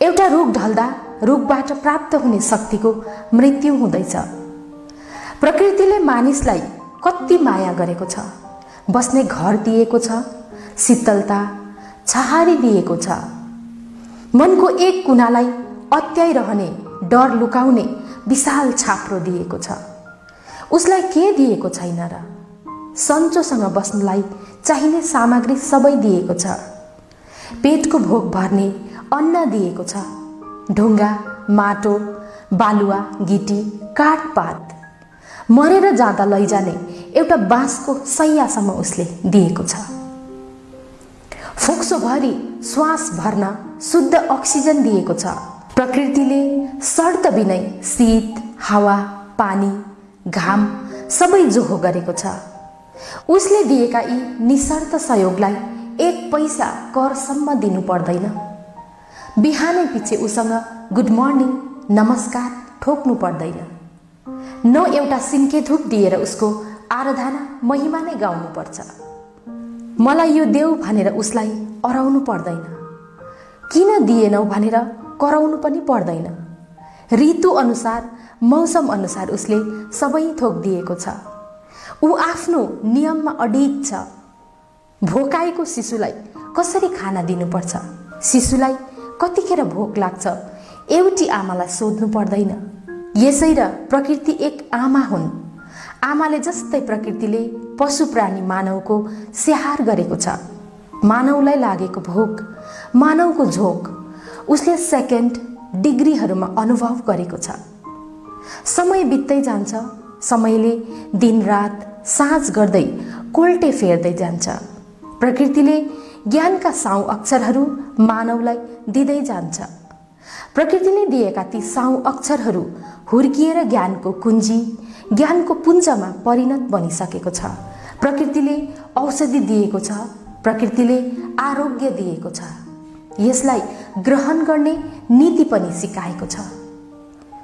एउटा रुख ढल्दा रुखबाट प्राप्त हुने शक्तिको मृत्यु हुँदैछ। प्रकृतिले मानिसलाई कति माया गरेको छ, बस्ने घर दिएको छ, शीतलता छहारी दिएको छ, मनको एक कुनालाई अत्याइरहने डर लुकाउने विशाल छाप्रो दिएको छ। उसलाई के दिएको छैन र? सन्चोसँग बस्नलाई चाहिने सामग्री सबै दिएको छ। पेटको भोक भर्ने अन्न दिएको छ, ढुङ्गा, माटो, बालुवा, गिटी, काठपात। मरेर जाँदा लैजाने एउटा बाँसको सैयासम्म उसले दिएको छ। फोक्सोभरि श्वास भर्न शुद्ध अक्सिजन दिएको छ। प्रकृतिले शर्त बिनै शीत, हावा, पानी, घाम सबै जोहो गरेको छ। उसले दिएका यी निशर्त सहयोगलाई एक पैसा करसम्म दिनु पर्दैन। बिहानै पछि उसँग गुड मर्निङ, नमस्कार ठोक्नु पर्दैन। न एउटा सिन्के धुप दिएर उसको आराधना महिमा नै गाउनु पर्छ। मलाई यो देऊ भनेर उसलाई अराउनु पर्दैन। किन दिएनौ भनेर कराउनु पनि पर्दैन। ऋतु अनुसार, मौसम अनुसार उसले सबै थोक दिएको छ। ऊ आफ्नो नियममा अडिग छ। भोकाएको शिशुलाई कसरी खाना दिनुपर्छ, शिशुलाई कतिखेर भोक लाग्छ, एउटी आमालाई सोध्नु पर्दैन। यसै र प्रकृति एक आमा हुन्। आमाले जस्तै प्रकृतिले पशु प्राणी मानवको स्याहार गरेको छ। मानवलाई लागेको भोक, मानवको झोक उसले सेकेन्ड, डिग्रीहरूमा अनुभव गरेको छ। समय बित्दै जान्छ, समयले दिन रात साँझ गर्दै कोल्टे फेर्दै जान्छ। प्रकृतिले ज्ञानका साउ अक्षरहरू मानवलाई दिँदै जान्छ। प्रकृतिले दिएका ती साउ अक्षरहरू हुर्किएर ज्ञानको कुञ्जी, ज्ञानको पुञ्जमा परिणत बनिसकेको छ। प्रकृतिले औषधि दिएको छ, प्रकृतिले आरोग्य दिएको छ। यसलाई ग्रहण गर्ने नीति पनि सिकाएको छ।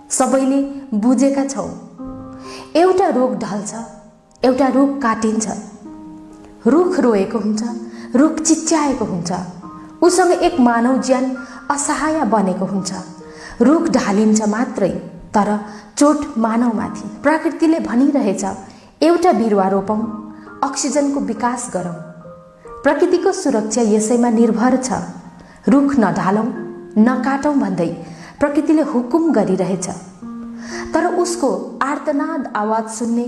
सबैले बुझेका छौँ। एउटा रुख ढल्छ, एउटा रुख काटिन्छ। रुख रोएको हुन्छ, रुख चिच्याएको हुन्छ। उसँग एक मानव ज्यान असहाय बनेको हुन्छ। रुख ढालिन्छ मात्रै, तर चोट मानवमाथि। प्रकृतिले भनिरहेछ, एउटा बिरुवा रोपौँ, अक्सिजनको विकास गरौँ। प्रकृतिको सुरक्षा यसैमा निर्भर छ। रुख नढालौँ, नकाटौँ भन्दै प्रकृतिले हुकुम गरिरहेछ। तर उसको आर्तनाद आवाज सुन्ने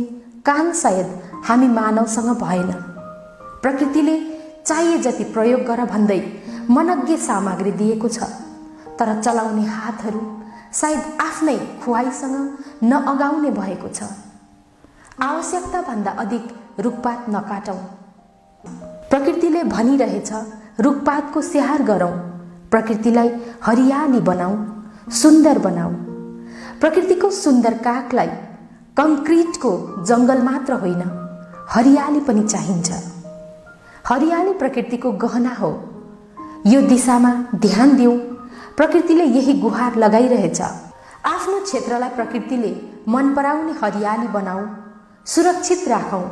कान सायद हामी मानवसँग भएन। प्रकृतिले चाहिए जति प्रयोग गर भन्दै मनज्ञ सामग्री दिएको छ, तर चलाउने हातहरू सायद आफ्नै खुवाइसँग नअगाउने भएको छ। आवश्यकताभन्दा अधिक रुखपात नकाटौँ। प्रकृतिले भनिरहेछ, रुखपातको स्याहार गरौँ, प्रकृतिलाई हरियाली बनाऊ, सुन्दर बनाऊ। प्रकृतिको सुन्दर काखलाई कङ्क्रिटको जङ्गल मात्र होइन, हरियाली पनि चाहिन्छ। हरियाली प्रकृतिको गहना हो। यो दिशामा ध्यान दिउँ। प्रकृतिले यही गुहार लगाइरहेछ। आफ्नो क्षेत्रलाई प्रकृतिले मन पराउने हरियाली बनाऊ, सुरक्षित राखौँ।